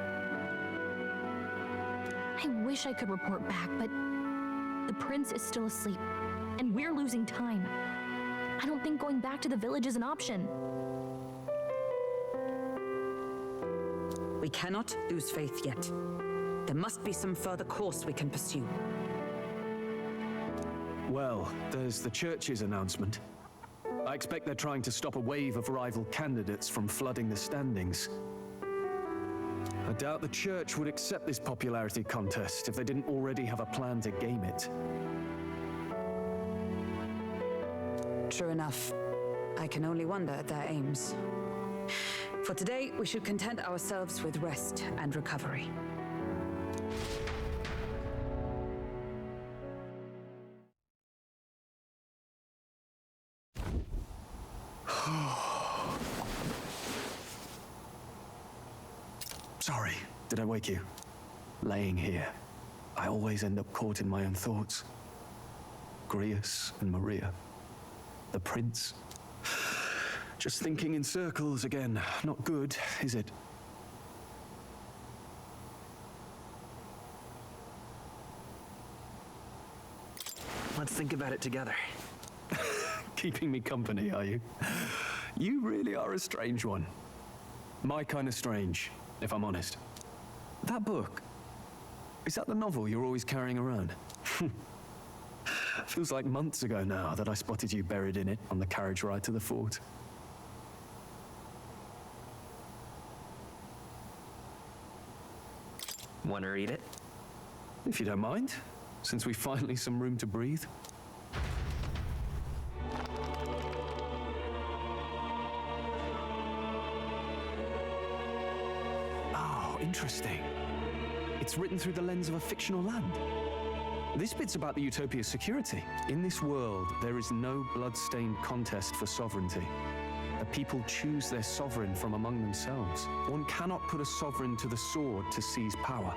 I wish I could report back, but the prince is still asleep, and we're losing time. I don't think going back to the village is an option. We cannot lose faith yet. There must be some further course we can pursue. Well, there's the church's announcement. I expect they're trying to stop a wave of rival candidates from flooding the standings. I doubt the church would accept this popularity contest if they didn't already have a plan to game it. True enough. I can only wonder at their aims. For today, we should content ourselves with rest and recovery. Sorry, did I wake you? Laying here, I always end up caught in my own thoughts. Grius and Maria. The prince. Just thinking in circles again. Not good, is it? Let's think about it together. Keeping me company, are you? You really are a strange one. My kind of strange, if I'm honest. That book, is that the novel you're always carrying around? Feels like months ago now that I spotted you buried in it on the carriage ride to the fort. Want to read it? If you don't mind, since we finally some room to breathe. Oh, interesting. It's written through the lens of a fictional land. This bit's about the Utopia's security. In this world, there is no blood-stained contest for sovereignty. The people choose their sovereign from among themselves. One cannot put a sovereign to the sword to seize power.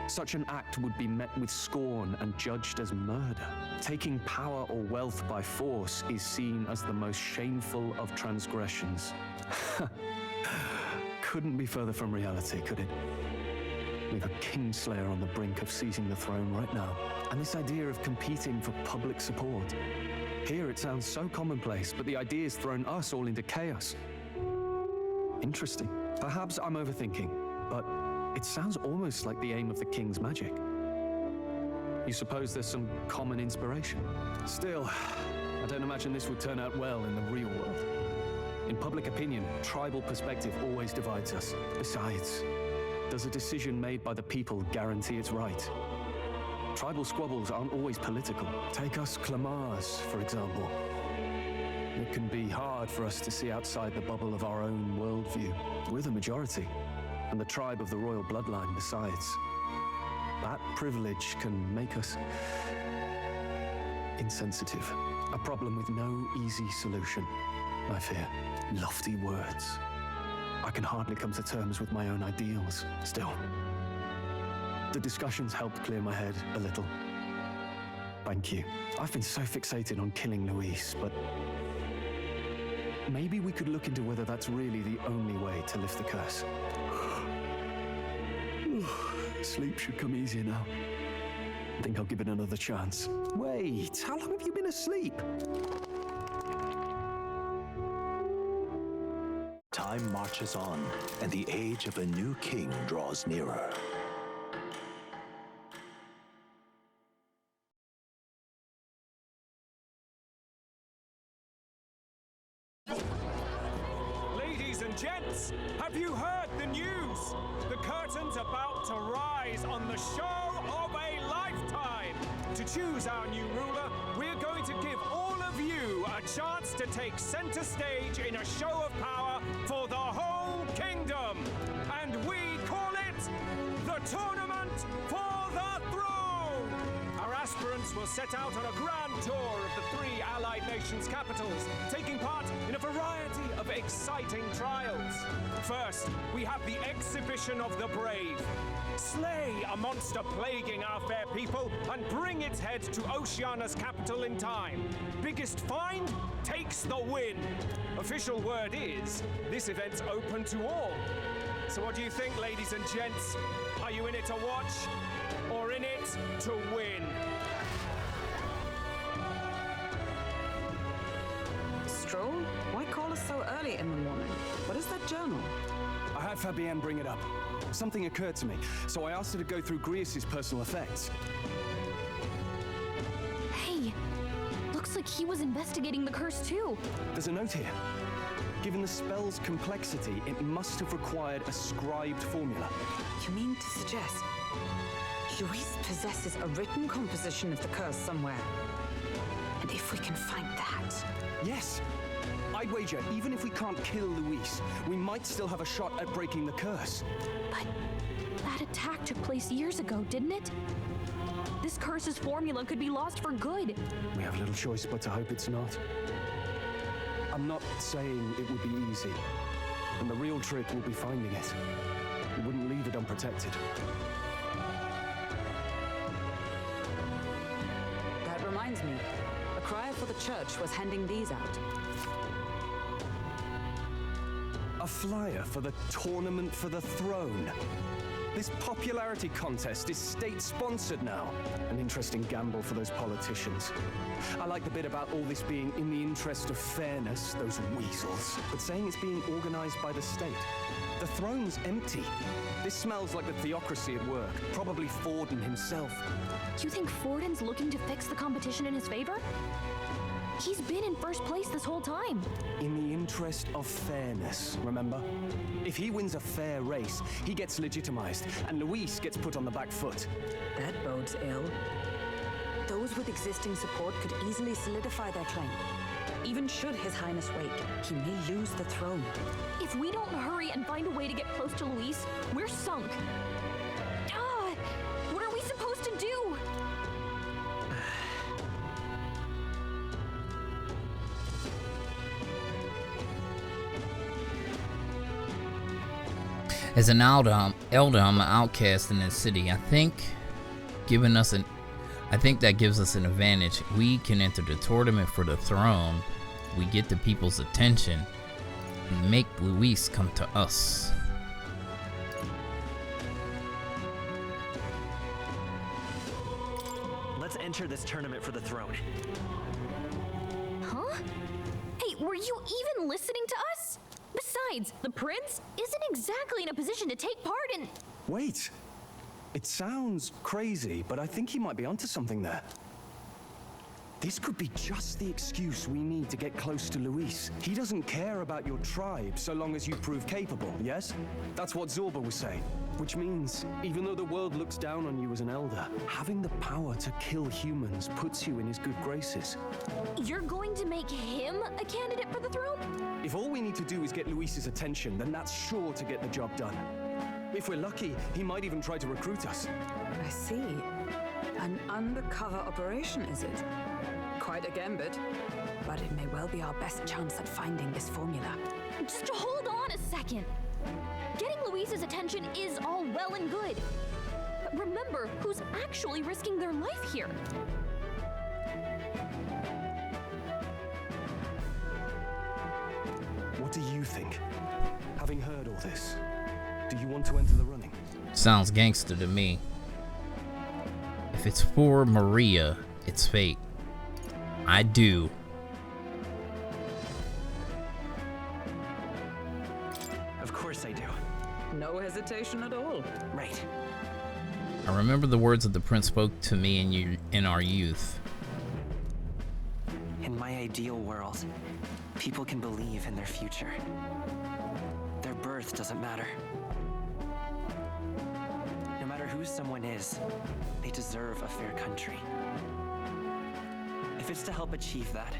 Such an act would be met with scorn and judged as murder. Taking power or wealth by force is seen as the most shameful of transgressions. Couldn't be further from reality, could it? We've a kingslayer on the brink of seizing the throne right now. And this idea of competing for public support. Here it sounds so commonplace, but the idea's thrown us all into chaos. Interesting. Perhaps I'm overthinking, but it sounds almost like the aim of the king's magic. You suppose there's some common inspiration? Still, I don't imagine this would turn out well in the real world. In public opinion, tribal perspective always divides us. Besides, does a decision made by the people guarantee it's right? Tribal squabbles aren't always political. Take us Clamars, for example. It can be hard for us to see outside the bubble of our own worldview. We're the majority, and the tribe of the royal bloodline besides. That privilege can make us insensitive. A problem with no easy solution, I fear. Lofty words. I can hardly come to terms with my own ideals. Still, the discussions helped clear my head a little. Thank you. I've been so fixated on killing Luis, but maybe we could look into whether that's really the only way to lift the curse. Sleep should come easier now. I think I'll give it another chance. Wait, how long have you been asleep? Time marches on, and the age of a new king draws nearer. Ladies and gents, have you heard the news? The curtain's about to rise on the show of a lifetime. To choose our new ruler, we're going to give all of you a chance to take center stage in a show of power for the whole kingdom. And we call it the Tournament for the Throne. Our aspirants will set out on a grand tour of the 3 allied nations' capitals, taking part in a variety of exciting trials. First, we have the Exhibition of the Brave. Slay a monster plaguing our fair people and bring its head to Oceania's capital in time. Biggest find takes the win. Official word is, this event's open to all. So what do you think, ladies and gents? Are you in it to watch or in it to win? Stroll? Why call us so early in the morning? What is that journal? I had Fabienne bring it up. Something occurred to me, so I asked her to go through Grius' personal effects. Hey, looks like he was investigating the curse too. There's a note here. Given the spell's complexity, it must have required a scribed formula. You mean to suggest Luis possesses a written composition of the curse somewhere? And if we can find that... Yes. I'd wager, even if we can't kill Luis, we might still have a shot at breaking the curse. But that attack took place years ago, didn't it? This curse's formula could be lost for good. We have little choice but to hope it's not. I'm not saying it would be easy, and the real trick will be finding it. We wouldn't leave it unprotected. That reminds me. A crier for the church was handing these out. A flyer for the Tournament for the Throne. This popularity contest is state-sponsored now. An interesting gamble for those politicians. I like the bit about all this being in the interest of fairness, those weasels. But saying it's being organized by the state. The throne's empty. This smells like the theocracy at work. Probably Forden himself. You think Forden's looking to fix the competition in his favor? He's been in first place this whole time. In the interest of fairness, remember? If he wins a fair race, he gets legitimized, and Luis gets put on the back foot. That bodes ill. Those with existing support could easily solidify their claim. Even should His Highness wake, he may lose the throne. If we don't hurry and find a way to get close to Luis, we're sunk. What are we supposed to do? As an elder, I'm an outcast in this city. I think that gives us an advantage. We can enter the tournament for the throne. We get the people's attention and make Luis come to us. Let's enter this tournament for the throne. Huh? Hey, were you even listening to us? Besides, the prince isn't exactly in a position to take part in... Wait. It sounds crazy, but I think he might be onto something there. This could be just the excuse we need to get close to Luis. He doesn't care about your tribe so long as you prove capable, yes? That's what Zorba was saying. Which means, even though the world looks down on you as an elder, having the power to kill humans puts you in his good graces. You're going to make him a candidate for the throne? If all we need to do is get Luis's attention, then that's sure to get the job done. If we're lucky, he might even try to recruit us. I see. An undercover operation, is it? Quite a gambit. But it may well be our best chance at finding this formula. Just hold on a second. Getting Luis's attention is all well and good. But remember who's actually risking their life here. What do you think? Having heard all this, do you want to enter the running? Sounds gangster to me. If it's for Maria, it's fate. I do. Of course I do. No hesitation at all. Right. I remember the words that the prince spoke to me in our youth. In my ideal world, people can believe in their future. Their birth doesn't matter. No matter who someone is, they deserve a fair country. If it's to help achieve that,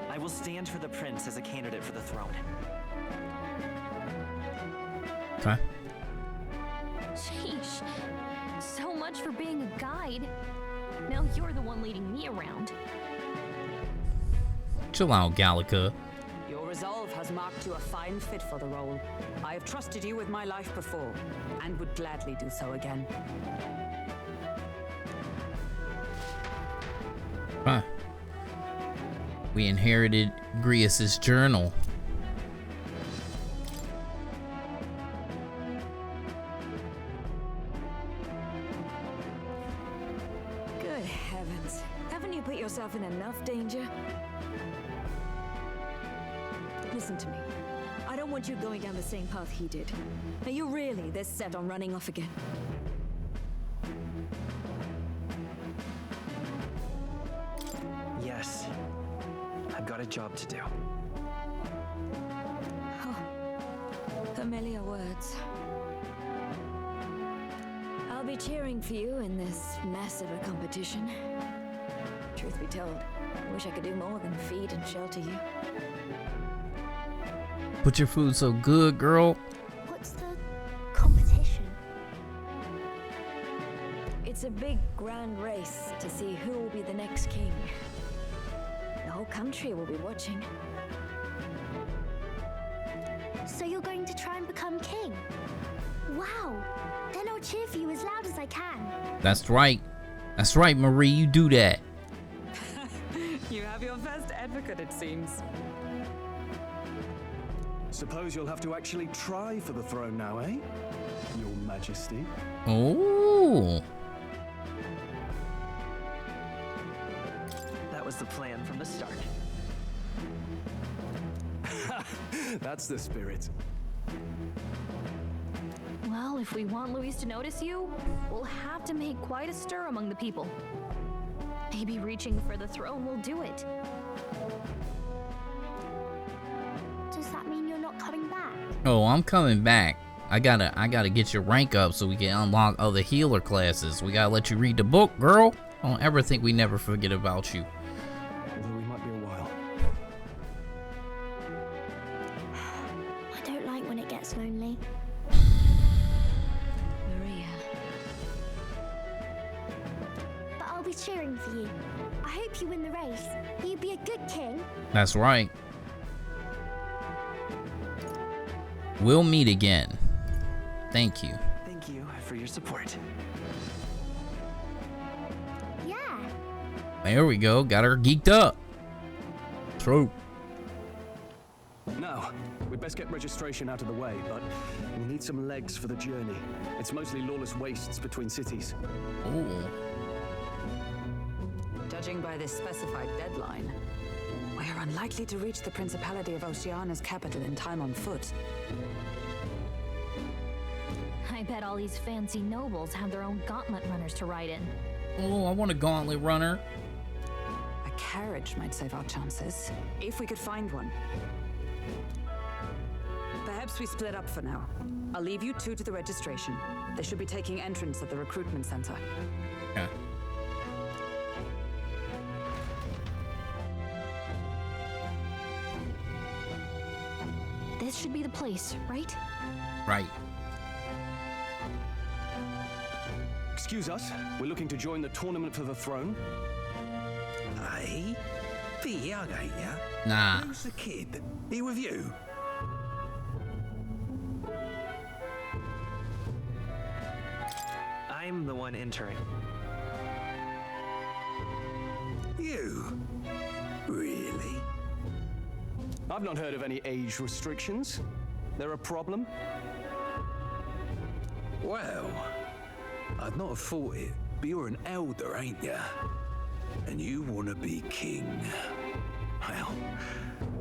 I will stand for the prince as a candidate for the throne. Okay. Sheesh. So much for being a guide. Now you're the one leading me around. Chill out, Gallica. Your resolve has marked you a fine fit for the role. I have trusted you with my life before, and would gladly do so again. Huh. We inherited Grius's journal. Good heavens. Haven't you put yourself in enough danger? Listen to me. I don't want you going down the same path he did. Are you really this set on running off again? Yes. I've got a job to do. Oh, familiar words. I'll be cheering for you in this mess of a competition. Truth be told, Wish I could do more than feed and shelter you. But your food's so good, girl. What's the competition? It's a big grand race to see who will be the next king. The whole country will be watching. So you're going to try and become king? Wow! Then I'll cheer for you as loud as I can. That's right. That's right, Marie. You do that. You have your first advocate, it seems. Suppose you'll have to actually try for the throne now, eh? Your Majesty. Oh. That was the plan from the start. That's the spirit. Well, if we want Luis to notice you, we'll have to make quite a stir among the people. Maybe reaching for the throne will do it. Does that mean you're not coming back? Oh, I'm coming back. I gotta get your rank up so we can unlock other healer classes. We gotta let you read the book, girl. Don't ever think we never forget about you. Although we might be a while. I don't like when it gets lonely. Maria. But I'll be cheering for you. I hope you win the race. You'd be a good king. That's right. We'll meet again. Thank you. Thank you for your support. Yeah. There we go. Got her geeked up. True. Now, we'd best get registration out of the way, but we'll need some legs for the journey. It's mostly lawless wastes between cities. Ooh. Judging by this specified deadline, we're unlikely to reach the Principality of Oceana's capital in time on foot. I bet all these fancy nobles have their own gauntlet runners to ride in. Oh, I want a gauntlet runner. A carriage might save our chances, if we could find one. Perhaps we split up for now. I'll leave you two to the registration. They should be taking entrance at the recruitment center. Yeah. This should be the place, right? Right. Excuse us, we're looking to join the tournament for the throne. Hey? Pretty young, ain't ya? Nah. Who's the kid? He with you? I'm the one entering. You? Really? I've not heard of any age restrictions. There a problem? Well, I'd not have thought it, but you're an elder, ain't ya? And you want to be king. Well,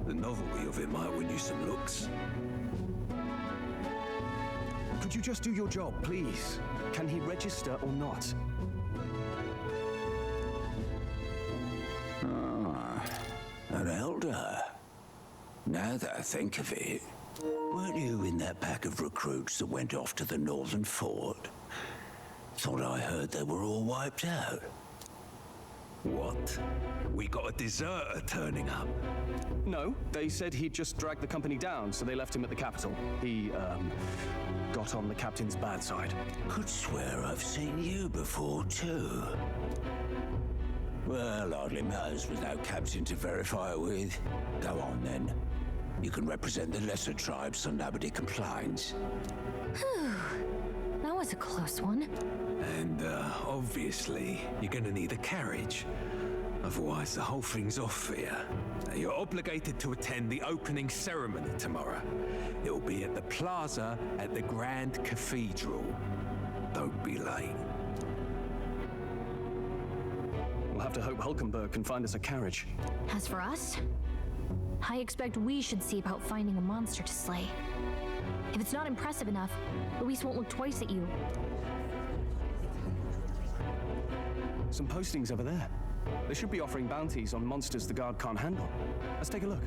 the novelty of it might win you some looks. Could you just do your job, please? Can he register or not? Ah, an elder. Now that I think of it, weren't you in that pack of recruits that went off to the northern fort? Thought I heard they were all wiped out. What? We got a deserter turning up? No, they said he'd just dragged the company down, so they left him at the capital. He, got on the captain's bad side. Could swear I've seen you before, too. Well, hardly matters without captain to verify it with. Go on, then. You can represent the lesser tribes so nobody complains. That was a close one. And, obviously, you're gonna need a carriage. Otherwise, the whole thing's off for you. You're obligated to attend the opening ceremony tomorrow. It'll be at the plaza at the Grand Cathedral. Don't be late. We'll have to hope Hulkenberg can find us a carriage. As for us, I expect we should see about finding a monster to slay. If it's not impressive enough, Luis won't look twice at you. Some postings over there. They should be offering bounties on monsters the guard can't handle. Let's take a look.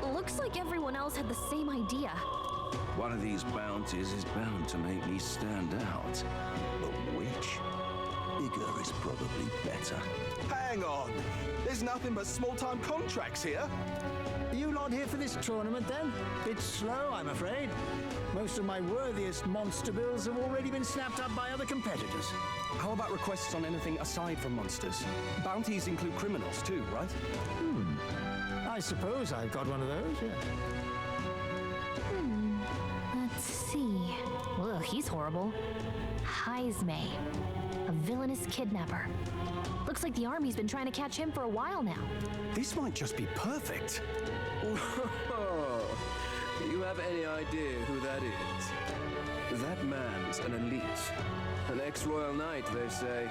Looks like everyone else had the same idea. One of these bounties is bound to make me stand out. But which? Bigger is probably better. Hang on! There's nothing but small-time contracts here. Are you lot here for this tournament then? Bit slow, I'm afraid. Most of my worthiest monster bills have already been snapped up by other competitors. How about requests on anything aside from monsters? Bounties include criminals too, right? I suppose I've got one of those, yeah. Let's see. Ugh, he's horrible. Heisme, a villainous kidnapper. Looks like the army's been trying to catch him for a while now. This might just be perfect. Whoa. Do you have any idea who that is? That man's an elite. An ex-royal knight, they say.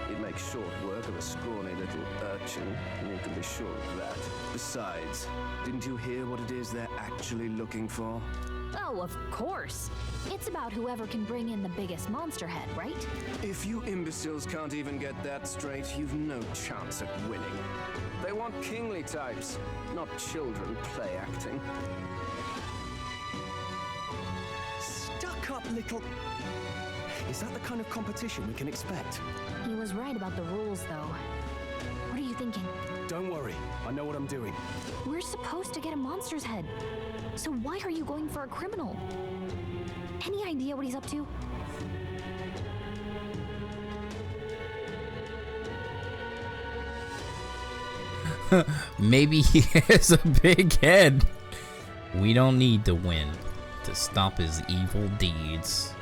He'd make short work of a scrawny little urchin, and you can be sure of that. Besides, didn't you hear what it is they're actually looking for? Oh, of course. It's about whoever can bring in the biggest monster head, right? If you imbeciles can't even get that straight, you've no chance at winning. They want kingly types, not children play acting. Stuck-up little... Is that the kind of competition we can expect? He was right about the rules, though. What are you thinking? Don't worry, I know what I'm doing. We're supposed to get a monster's head. So why are you going for a criminal? Any idea what he's up to? Maybe he has a big head. We don't need to win to stop his evil deeds.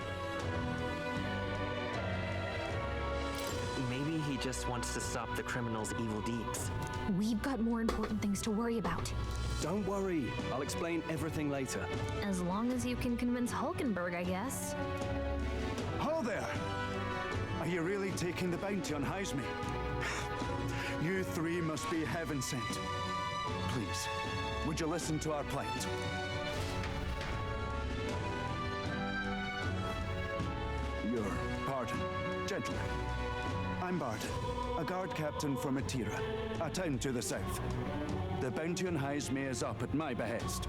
Maybe he just wants to stop the criminal's evil deeds. We've got more important things to worry about. Don't worry, I'll explain everything later. As long as you can convince Hulkenberg, I guess. Ho there! Are you really taking the bounty on Heisme? You three must be heaven sent. Please, would you listen to our plight? Your pardon, gentlemen. I'm Barton, a guard captain from Atira, a town to the south. The bounty on Heisme is up at my behest.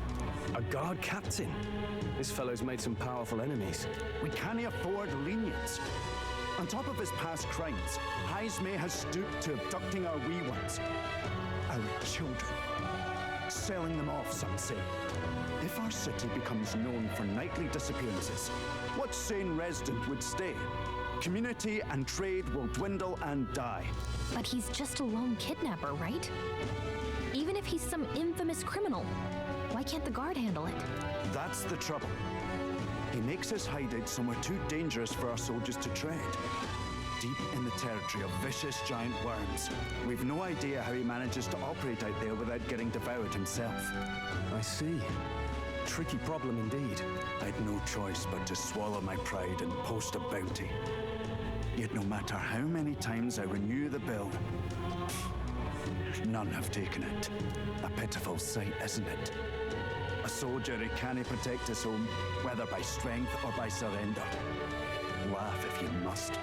A guard captain? This fellow's made some powerful enemies. We can't afford lenience. On top of his past crimes, Heisme has stooped to abducting our wee ones. Our children. Selling them off, some say. If our city becomes known for nightly disappearances, what sane resident would stay? Community and trade will dwindle and die. But he's just a lone kidnapper, right? Even if he's some infamous criminal, why can't the guard handle it? That's the trouble. He makes his hideout somewhere too dangerous for our soldiers to tread. Deep in the territory of vicious giant worms. We've no idea how he manages to operate out there without getting devoured himself. I see. Tricky problem indeed. I'd no choice but to swallow my pride and post a bounty. Yet no matter how many times I renew the bill, none have taken it. A pitiful sight, isn't it? A soldier who can't protect his home, whether by strength or by surrender. Laugh if you must.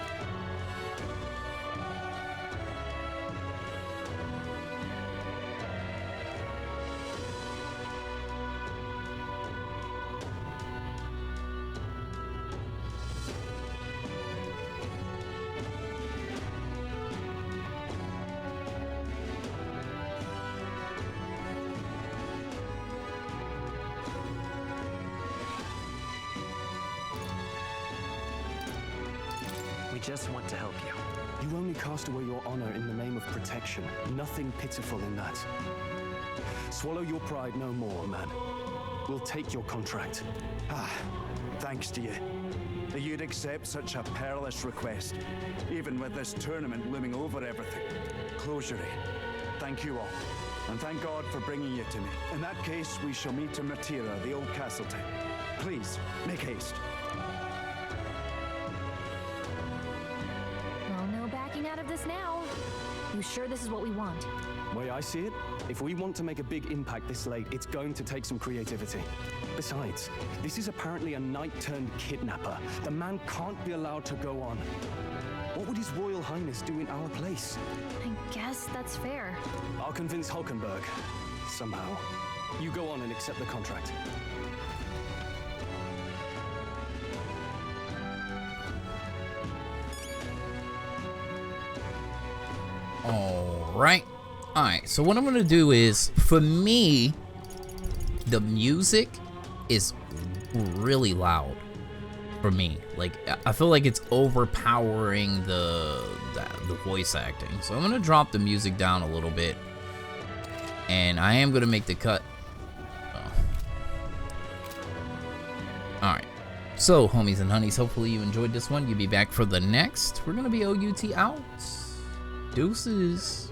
We just want to help you. You only cast away your honor in the name of protection. Nothing pitiful in that. Swallow your pride no more, man. We'll take your contract. Thanks to you. That you'd accept such a perilous request, even with this tournament looming over everything. Closure. Thank you all. And thank God for bringing you to me. In that case, we shall meet in Matira, the old castle town. Please, make haste. Well, no backing out of this now. You sure this is what we want? Way I see it, if we want to make a big impact this late, it's going to take some creativity. Besides, this is apparently a knight-turned-kidnapper. The man can't be allowed to go on. What would His Royal Highness do in our place? I guess that's fair. I'll convince Hulkenberg. Somehow. You go on and accept the contract. Alright. Alright, so what I'm gonna do is, for me, the music is really loud for me. Like, I feel like it's overpowering the voice acting. So I'm gonna drop the music down a little bit. And I am gonna make the cut. Alright. So, homies and honeys, hopefully you enjoyed this one. You'll be back for the next. We're gonna be OUT out. Deuces.